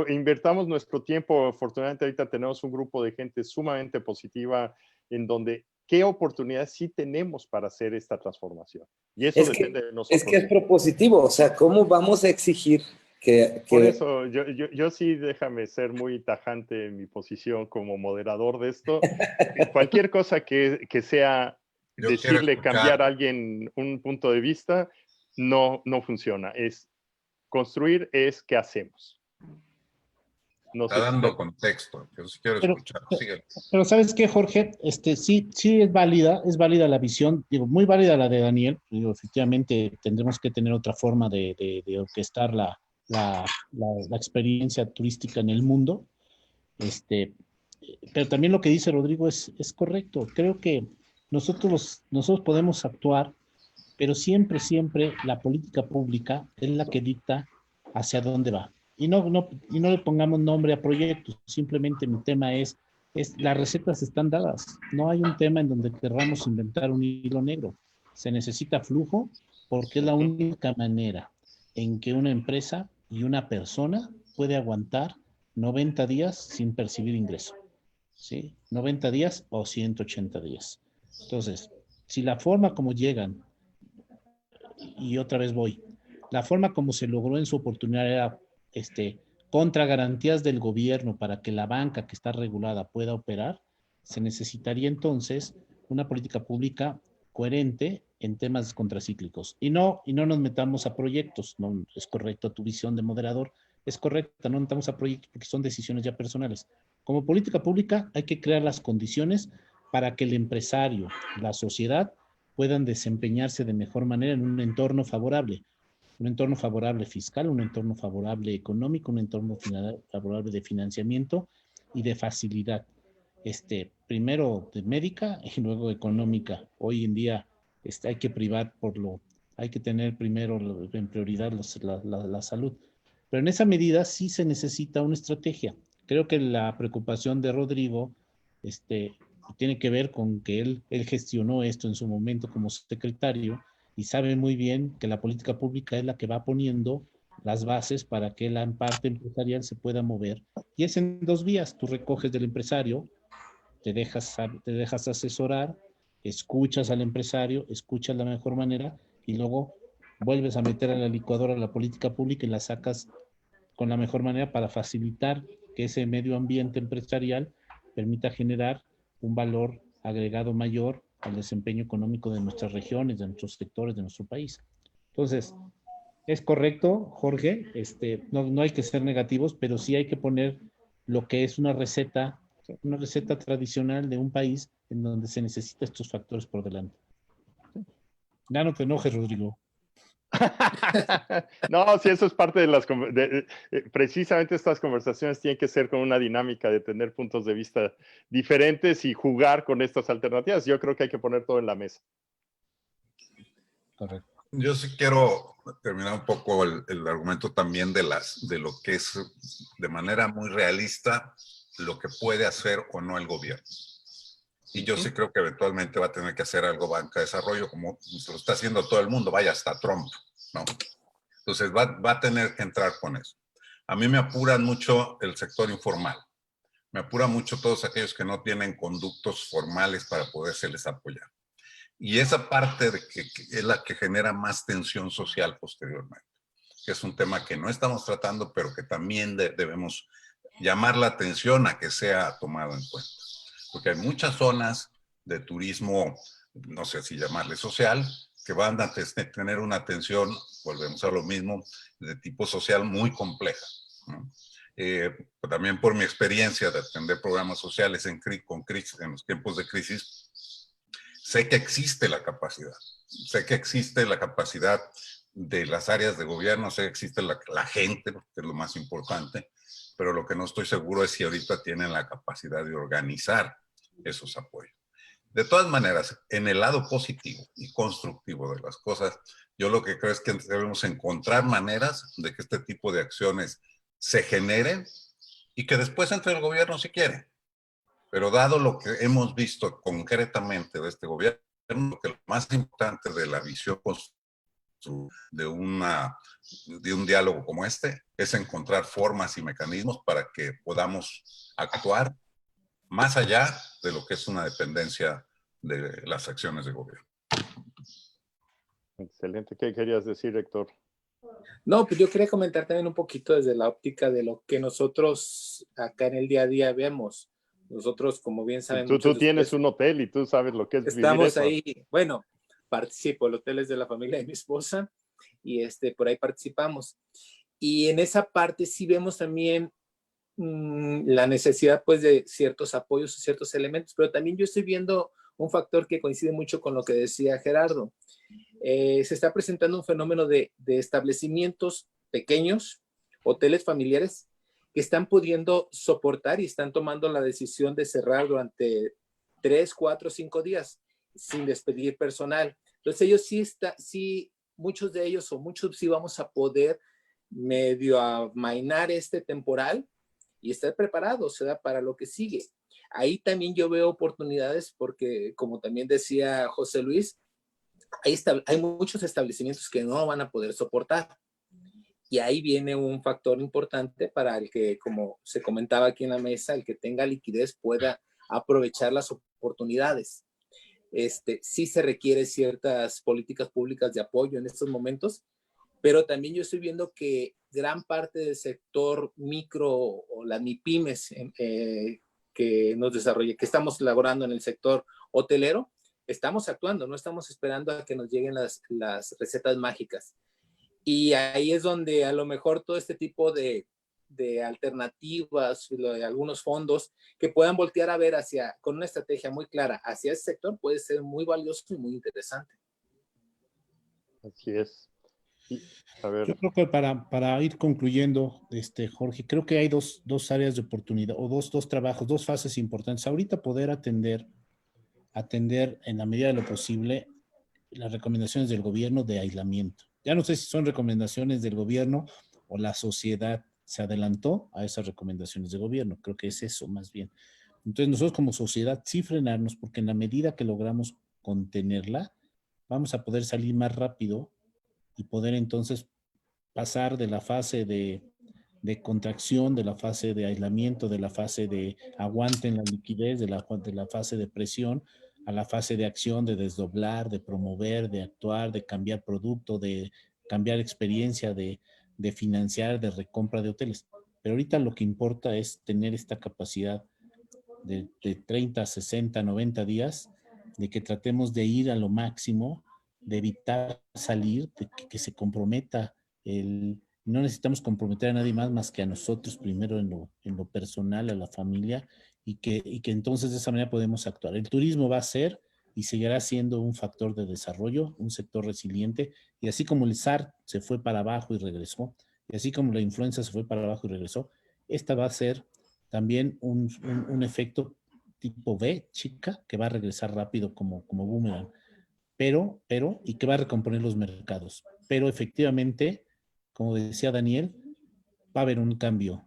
invertamos nuestro tiempo. Afortunadamente ahorita tenemos un grupo de gente sumamente positiva en donde qué oportunidades sí tenemos para hacer esta transformación. Y eso depende de nosotros. Es que es propositivo, o sea, ¿cómo vamos a exigir que... Por eso, yo sí, déjame ser muy tajante en mi posición como moderador de esto. Cualquier cosa que sea decirle cambiar a alguien un punto de vista, no funciona. Construir es qué hacemos. No está dando contexto. Yo sí quiero escuchar. Pero ¿sabes qué, Jorge? Sí es válida la visión, digo, muy válida la de Daniel. Digo, efectivamente tendremos que tener otra forma de orquestar la experiencia turística en el mundo. Pero también lo que dice Rodrigo es correcto. Creo que nosotros podemos actuar, pero siempre la política pública es la que dicta hacia dónde va. Y no le pongamos nombre a proyectos, simplemente mi tema es las recetas están dadas. No hay un tema en donde queramos inventar un hilo negro. Se necesita flujo porque es la única manera en que una empresa y una persona puede aguantar 90 días sin percibir ingreso. ¿Sí? 90 días o 180 días. Entonces, si la forma como llegan, y otra vez la forma como se logró en su oportunidad era contra garantías del gobierno para que la banca que está regulada pueda operar, se necesitaría entonces una política pública coherente en temas contracíclicos. Y no nos metamos a proyectos. No es correcto tu visión de moderador, es correcta, no nos metamos a proyectos porque son decisiones ya personales. Como política pública hay que crear las condiciones para que el empresario, la sociedad, puedan desempeñarse de mejor manera en un entorno favorable fiscal, un entorno favorable económico, un entorno favorable de financiamiento y de facilidad. Primero de médica y luego económica. Hoy en día hay que privar hay que tener primero en prioridad la salud. Pero en esa medida sí se necesita una estrategia. Creo que la preocupación de Rodrigo tiene que ver con que él gestionó esto en su momento como secretario y sabe muy bien que la política pública es la que va poniendo las bases para que la parte empresarial se pueda mover. Y es en dos vías. Tú recoges del empresario, te dejas asesorar, escuchas al empresario, escuchas la mejor manera y luego vuelves a meter a la licuadora la política pública y la sacas con la mejor manera para facilitar que ese medio ambiente empresarial permita generar un valor agregado mayor al desempeño económico de nuestras regiones, de nuestros sectores, de nuestro país. Entonces, es correcto, Jorge, no hay que ser negativos, pero sí hay que poner lo que es una receta tradicional de un país en donde se necesitan estos factores por delante. Ya no te enojes, Rodrigo. No, sí, eso es parte de precisamente estas conversaciones tienen que ser con una dinámica de tener puntos de vista diferentes y jugar con estas alternativas. Yo creo que hay que poner todo en la mesa. Correcto. Yo sí quiero terminar un poco el argumento también de lo que es de manera muy realista lo que puede hacer o no el gobierno. Y yo sí creo que eventualmente va a tener que hacer algo banca de desarrollo, como se lo está haciendo todo el mundo, vaya hasta Trump, ¿no? Entonces va a tener que entrar con eso. A mí me apuran mucho el sector informal, Me apura mucho todos aquellos que no tienen conductos formales para podérseles apoyar. Y esa parte que es la que genera más tensión social posteriormente, que es un tema que no estamos tratando, pero que también debemos llamar la atención a que sea tomado en cuenta. Porque hay muchas zonas de turismo, no sé si llamarle social, que van a tener una atención, volvemos a lo mismo, de tipo social muy compleja, ¿no? También por mi experiencia de atender programas sociales en los tiempos de crisis, sé que existe la capacidad. Sé que existe la capacidad de las áreas de gobierno, sé que existe la gente, que es lo más importante, pero lo que no estoy seguro es si ahorita tienen la capacidad de organizar esos apoyos. De todas maneras, en el lado positivo y constructivo de las cosas, yo lo que creo es que debemos encontrar maneras de que este tipo de acciones se generen y que después entre el gobierno si quiere. Pero dado lo que hemos visto concretamente de este gobierno, que lo más importante de la visión de un diálogo como este es encontrar formas y mecanismos para que podamos actuar más allá de lo que es una dependencia de las acciones de gobierno. Excelente. ¿Qué querías decir, Héctor? No, pues yo quería comentar también un poquito desde la óptica de lo que nosotros acá en el día a día vemos. Nosotros, como bien saben, Tú tienes un hotel y tú sabes lo que es vivir estamos eso. ahí. Bueno, participo, el hotel es de la familia de mi esposa y por ahí participamos. Y en esa parte sí vemos también la necesidad pues de ciertos apoyos y ciertos elementos, pero también yo estoy viendo un factor que coincide mucho con lo que decía Gerardo. Se está presentando un fenómeno de establecimientos pequeños, hoteles familiares, que están pudiendo soportar y están tomando la decisión de cerrar durante 3, 4, 5 días sin despedir personal. Entonces ellos sí, muchos de ellos o muchos sí vamos a poder medio amainar este temporal y estar preparados, ¿verdad?, para lo que sigue. Ahí también yo veo oportunidades porque, como también decía José Luis, hay muchos establecimientos que no van a poder soportar. Y ahí viene un factor importante para el que, como se comentaba aquí en la mesa, el que tenga liquidez pueda aprovechar las oportunidades. Sí se requiere ciertas políticas públicas de apoyo en estos momentos, pero también yo estoy viendo que gran parte del sector micro o las MIPYMES que nos desarrolle, que estamos elaborando en el sector hotelero, estamos actuando, no estamos esperando a que nos lleguen las recetas mágicas. Y ahí es donde a lo mejor todo este tipo de alternativas, de algunos fondos que puedan voltear a ver con una estrategia muy clara hacia ese sector puede ser muy valioso y muy interesante. Así es. A ver. Yo creo que para ir concluyendo, Jorge, creo que hay dos áreas de oportunidad o dos trabajos, dos fases importantes. Ahorita poder atender en la medida de lo posible las recomendaciones del gobierno de aislamiento. Ya no sé si son recomendaciones del gobierno o la sociedad se adelantó a esas recomendaciones del gobierno. Creo que es eso más bien. Entonces nosotros como sociedad sí frenarnos, porque en la medida que logramos contenerla, vamos a poder salir más rápido y poder entonces pasar de la fase de contracción, de la fase de aislamiento, de la fase de aguante en la liquidez, de la fase de presión, a la fase de acción, de desdoblar, de promover, de actuar, de cambiar producto, de cambiar experiencia, de financiar, de recompra de hoteles. Pero ahorita lo que importa es tener esta capacidad de 30, 60, 90 días, de que tratemos de ir a lo máximo, de evitar salir, de que se comprometa no necesitamos comprometer a nadie más que a nosotros primero en lo personal, a la familia, y que entonces de esa manera podemos actuar. El turismo va a ser y seguirá siendo un factor de desarrollo, un sector resiliente, y así como el SAR se fue para abajo y regresó, y así como la influenza se fue para abajo y regresó, esta va a ser también un efecto tipo V, chica, que va a regresar rápido como boomerang, pero, y que va a recomponer los mercados. Pero efectivamente, como decía Daniel, va a haber un cambio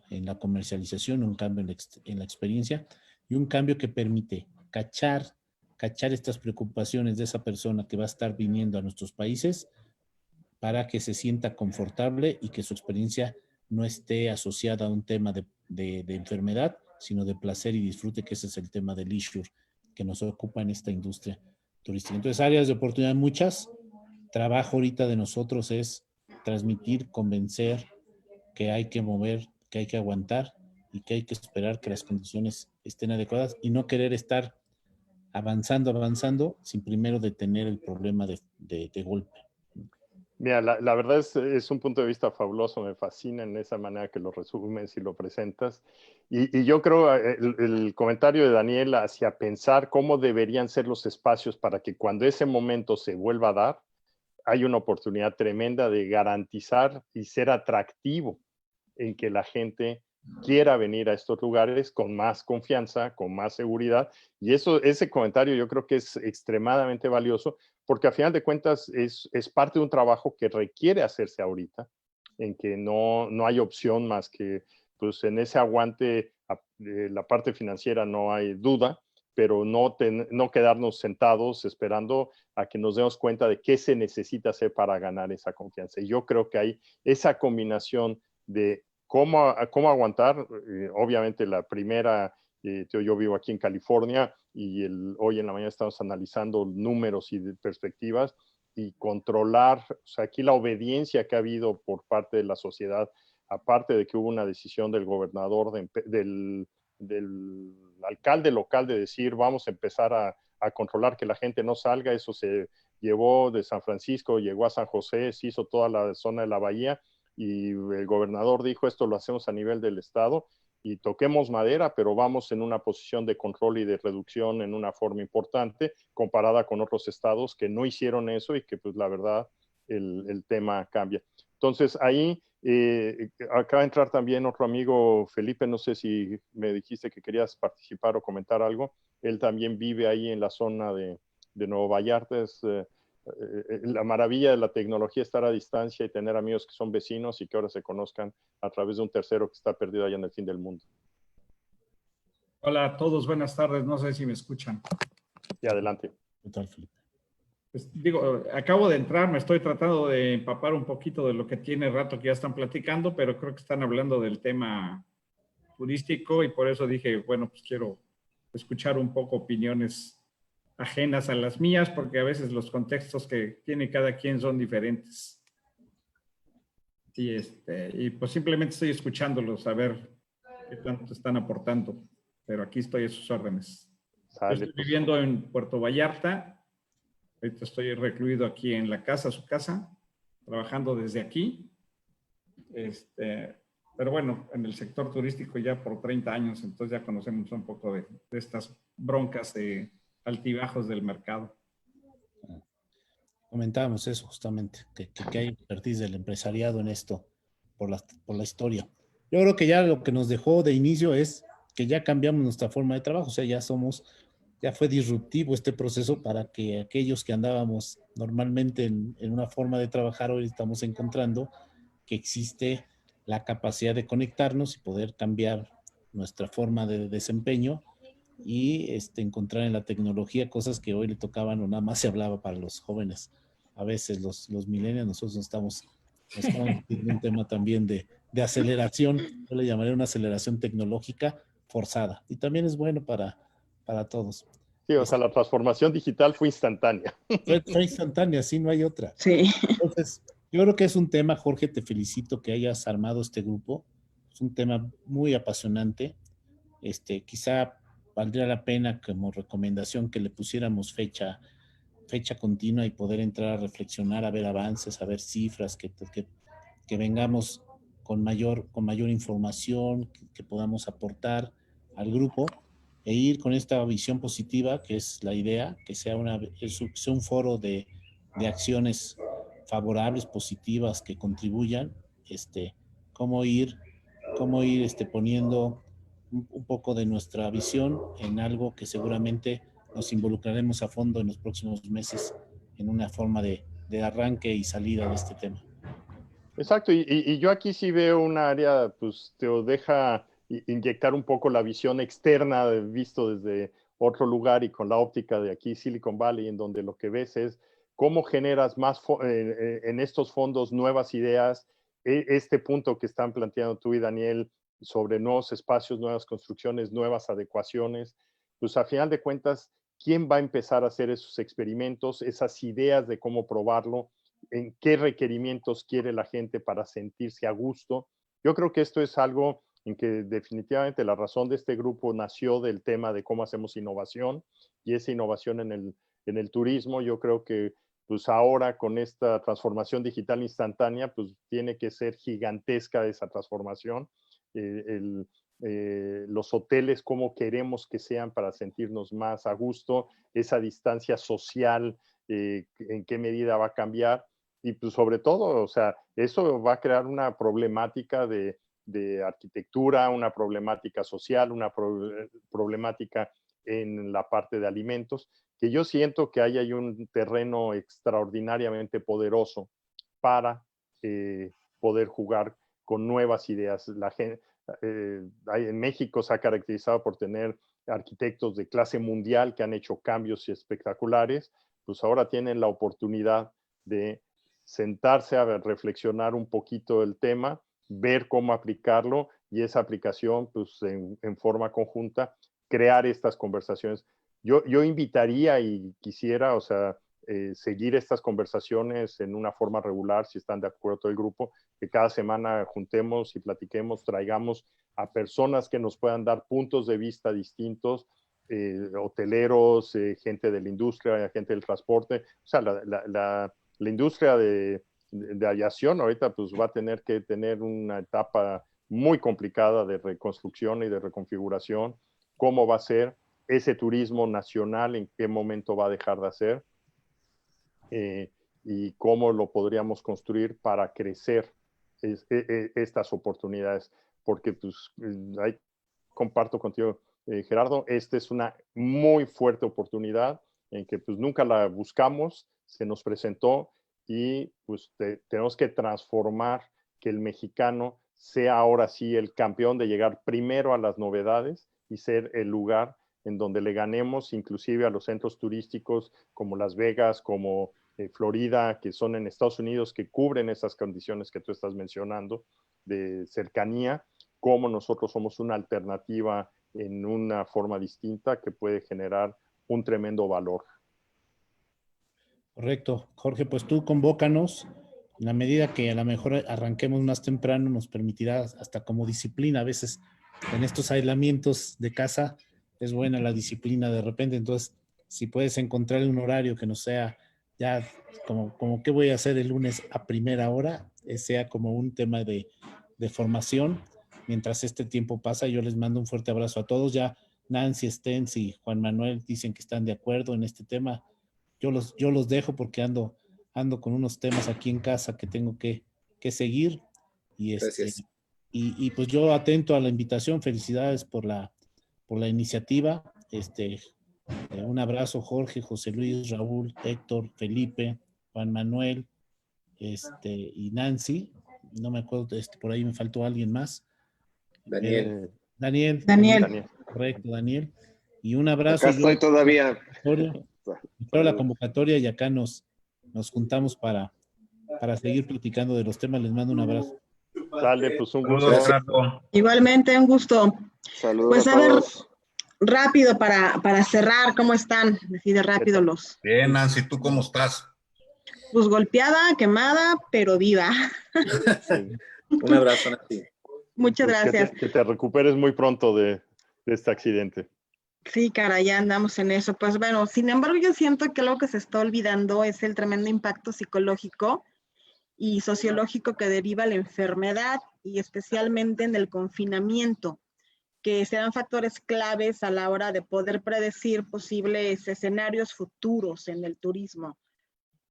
en la comercialización, un cambio en la experiencia y un cambio que permite cachar estas preocupaciones de esa persona que va a estar viniendo a nuestros países para que se sienta confortable y que su experiencia no esté asociada a un tema de enfermedad, sino de placer y disfrute, que ese es el tema del leisure que nos ocupa en esta industria turística. Entonces, áreas de oportunidad muchas. Trabajo ahorita de nosotros es transmitir, convencer que hay que mover, que hay que aguantar y que hay que esperar que las condiciones estén adecuadas y no querer estar avanzando sin primero detener el problema de golpe. Mira, la verdad es un punto de vista fabuloso, me fascina en esa manera que lo resumes y lo presentas. Y yo creo el comentario de Daniel hacia pensar cómo deberían ser los espacios para que cuando ese momento se vuelva a dar, hay una oportunidad tremenda de garantizar y ser atractivo en que la gente quiera venir a estos lugares con más confianza, con más seguridad. Y ese comentario yo creo que es extremadamente valioso, porque a final de cuentas es parte de un trabajo que requiere hacerse ahorita, en que no hay opción más que, pues en ese aguante, la parte financiera no hay duda, pero no quedarnos sentados esperando a que nos demos cuenta de qué se necesita hacer para ganar esa confianza. Y yo creo que hay esa combinación de cómo aguantar. Obviamente la primera, yo vivo aquí en California y hoy en la mañana estamos analizando números y perspectivas y controlar, o sea, aquí la obediencia que ha habido por parte de la sociedad, aparte de que hubo una decisión del gobernador, del alcalde local de decir vamos a empezar a controlar que la gente no salga. Eso se llevó de San Francisco, llegó a San José, se hizo toda la zona de la bahía y el gobernador dijo esto lo hacemos a nivel del estado y toquemos madera, pero vamos en una posición de control y de reducción en una forma importante comparada con otros estados que no hicieron eso y que pues la verdad el tema cambia. Entonces ahí acaba de entrar también otro amigo, Felipe, no sé si me dijiste que querías participar o comentar algo. Él también vive ahí en la zona de Nuevo Vallarta. Es la maravilla de la tecnología, estar a distancia y tener amigos que son vecinos y que ahora se conozcan a través de un tercero que está perdido allá en el fin del mundo. Hola a todos, buenas tardes, no sé si me escuchan. Y adelante. ¿Qué tal, Felipe? Pues, digo, acabo de entrar, me estoy tratando de empapar un poquito de lo que tiene rato que ya están platicando, pero creo que están hablando del tema turístico y por eso dije, bueno, pues quiero escuchar un poco opiniones ajenas a las mías, porque a veces los contextos que tiene cada quien son diferentes. Y pues simplemente estoy escuchándolos a ver qué tanto están aportando, pero aquí estoy a sus órdenes. Yo estoy viviendo en Puerto Vallarta. Ahorita estoy recluido aquí en la casa, su casa, trabajando desde aquí. Pero bueno, en el sector turístico ya por 30 años, entonces ya conocemos un poco de estas broncas de altibajos del mercado. Comentábamos eso justamente, que hay expertise del empresariado en esto por la historia. Yo creo que ya lo que nos dejó de inicio es que ya cambiamos nuestra forma de trabajo, o sea, ya fue disruptivo este proceso para que aquellos que andábamos normalmente en una forma de trabajar, hoy estamos encontrando que existe la capacidad de conectarnos y poder cambiar nuestra forma de desempeño y encontrar en la tecnología cosas que hoy le tocaban o nada más se hablaba para los jóvenes. A veces los millennials, nosotros estamos en un tema también de aceleración, yo le llamaré una aceleración tecnológica forzada y también es bueno para todos. Sí, o sea, la transformación digital fue instantánea. Fue instantánea, sí, no hay otra. Sí. Entonces, yo creo que es un tema, Jorge, te felicito que hayas armado este grupo. Es un tema muy apasionante. Quizá valdría la pena como recomendación que le pusiéramos fecha continua y poder entrar a reflexionar, a ver avances, a ver cifras, que vengamos con mayor información, que podamos aportar al grupo e ir con esta visión positiva, que es la idea, que sea un foro de acciones favorables, positivas, que contribuyan, cómo ir poniendo un poco de nuestra visión en algo que seguramente nos involucraremos a fondo en los próximos meses en una forma de arranque y salida de este tema. Exacto, y yo aquí sí veo un área, pues te deja inyectar un poco la visión externa visto desde otro lugar y con la óptica de aquí Silicon Valley, en donde lo que ves es cómo generas más en estos fondos nuevas ideas este punto que están planteando tú y Daniel sobre nuevos espacios, nuevas construcciones, nuevas adecuaciones, pues a final de cuentas, ¿quién va a empezar a hacer esos experimentos, esas ideas de cómo probarlo? ¿En qué requerimientos quiere la gente para sentirse a gusto? Yo creo que esto es algo en que definitivamente la razón de este grupo nació del tema de cómo hacemos innovación, y esa innovación en el turismo, yo creo que pues ahora con esta transformación digital instantánea, pues tiene que ser gigantesca esa transformación. Los hoteles, cómo queremos que sean para sentirnos más a gusto, esa distancia social, en qué medida va a cambiar, y pues sobre todo, o sea, eso va a crear una problemática de arquitectura, una problemática social, una problemática en la parte de alimentos, que yo siento que ahí hay un terreno extraordinariamente poderoso para poder jugar con nuevas ideas. La gente, en México se ha caracterizado por tener arquitectos de clase mundial que han hecho cambios espectaculares, pues ahora tienen la oportunidad de sentarse a reflexionar un poquito el tema, ver cómo aplicarlo, y esa aplicación, pues en forma conjunta, crear estas conversaciones. Yo invitaría y quisiera, o sea, seguir estas conversaciones en una forma regular, si están de acuerdo todo el grupo, que cada semana juntemos y platiquemos, traigamos a personas que nos puedan dar puntos de vista distintos, hoteleros, gente de la industria, gente del transporte. O sea, la industria de aviación ahorita pues va a tener que tener una etapa muy complicada de reconstrucción y de reconfiguración. ¿Cómo va a ser ese turismo nacional? ¿En qué momento va a dejar de hacer? Y cómo lo podríamos construir para crecer estas oportunidades. Porque pues ahí comparto contigo, Gerardo, esta es una muy fuerte oportunidad en que pues nunca la buscamos, se nos presentó, y pues tenemos que transformar que el mexicano sea ahora sí el campeón de llegar primero a las novedades y ser el lugar en donde le ganemos inclusive a los centros turísticos como Las Vegas, como Florida, que son en Estados Unidos, que cubren esas condiciones que tú estás mencionando de cercanía, como nosotros somos una alternativa en una forma distinta que puede generar un tremendo valor. Correcto. Jorge, pues tú convócanos. En la medida que a lo mejor arranquemos más temprano, nos permitirá hasta como disciplina. A veces en estos aislamientos de casa es buena la disciplina de repente. Entonces, si puedes encontrar un horario que no sea ya como qué voy a hacer el lunes a primera hora, sea como un tema de formación. Mientras este tiempo pasa, yo les mando un fuerte abrazo a todos. Ya Nancy, Stens y Juan Manuel dicen que están de acuerdo en este tema. Yo los dejo porque ando con unos temas aquí en casa que tengo que seguir. Y, Gracias. y pues yo atento a la invitación. Felicidades por la iniciativa. Un abrazo, Jorge, José Luis, Raúl, Héctor, Felipe, Juan Manuel, y Nancy. No me acuerdo, por ahí me faltó alguien más. Daniel. Daniel. Correcto, Daniel. Y un abrazo. Acá estoy todavía. Espero la convocatoria y acá nos juntamos para seguir platicando de los temas. Les mando un abrazo. Dale, pues un gusto. Igualmente, un gusto. Saludos pues a todos. Ver, rápido para cerrar, ¿cómo están? Así de rápido los. Bien, Nancy, ¿tú cómo estás? Pues golpeada, quemada, pero viva. Sí. Un abrazo, Nancy. Muchas pues gracias. Que te recuperes muy pronto de este accidente. Sí, cara, ya andamos en eso. Pues bueno, sin embargo, yo siento que lo que se está olvidando es el tremendo impacto psicológico y sociológico que deriva la enfermedad, y especialmente en el confinamiento, que serán factores claves a la hora de poder predecir posibles escenarios futuros en el turismo.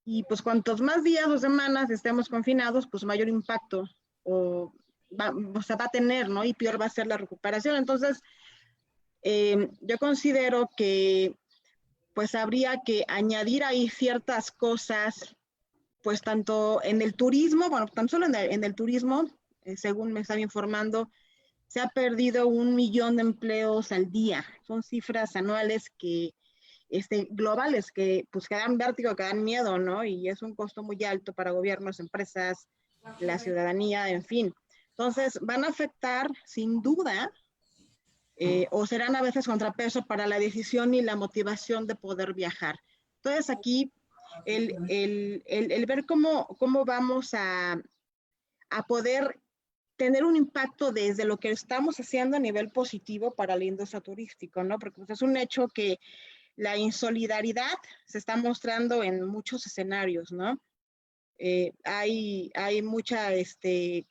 Y pues cuantos más días o semanas estemos confinados, pues mayor impacto va a tener, ¿no? Y peor va a ser la recuperación. Entonces, yo considero que pues habría que añadir ahí ciertas cosas, pues tanto en el turismo, bueno, tan solo en el turismo, según me estaba informando, se ha perdido 1 millón de empleos al día. Son cifras anuales que, globales, que pues que dan vértigo, que dan miedo, ¿no? Y es un costo muy alto para gobiernos, empresas, la ciudadanía, en fin. Entonces, van a afectar sin duda, o serán a veces contrapeso para la decisión y la motivación de poder viajar. Entonces, aquí el ver cómo vamos a poder tener un impacto desde lo que estamos haciendo a nivel positivo para la industria turística, ¿no? Porque pues, es un hecho que la insolidaridad se está mostrando en muchos escenarios, ¿no? Hay mucha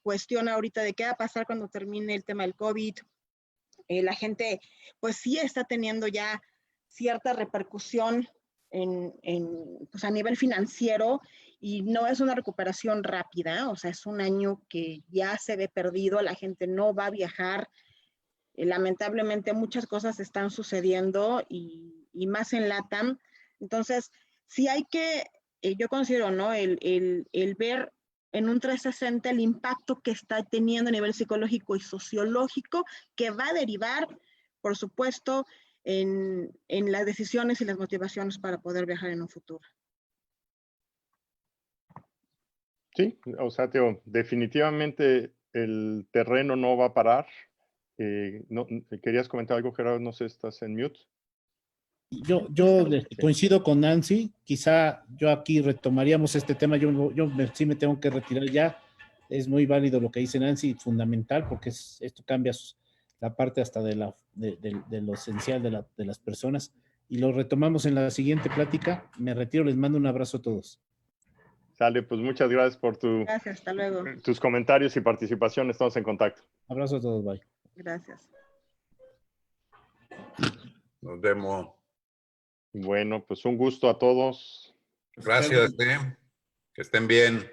cuestión ahorita de qué va a pasar cuando termine el tema del COVID. La gente, pues sí está teniendo ya cierta repercusión pues a nivel financiero y no es una recuperación rápida, o sea, es un año que ya se ve perdido, la gente no va a viajar, lamentablemente muchas cosas están sucediendo y más en LATAM, entonces sí hay que, yo considero, ¿no? El ver en un 360 el impacto que está teniendo a nivel psicológico y sociológico que va a derivar, por supuesto, en las decisiones y las motivaciones para poder viajar en un futuro. Sí, o sea, Teo, definitivamente el terreno no va a parar. No, ¿querías comentar algo, Gerardo? No sé, estás en mute. Yo coincido con Nancy, quizá yo aquí retomaríamos este tema, sí me tengo que retirar ya, es muy válido lo que dice Nancy, fundamental, porque esto cambia la parte hasta de lo esencial de las personas, y lo retomamos en la siguiente plática. Me retiro, les mando un abrazo a todos. Sale, pues muchas gracias por Gracias, hasta luego. tus comentarios y participación, estamos en contacto. Abrazo a todos, bye. Gracias. Nos vemos. Bueno, pues un gusto a todos. Gracias, que estén bien.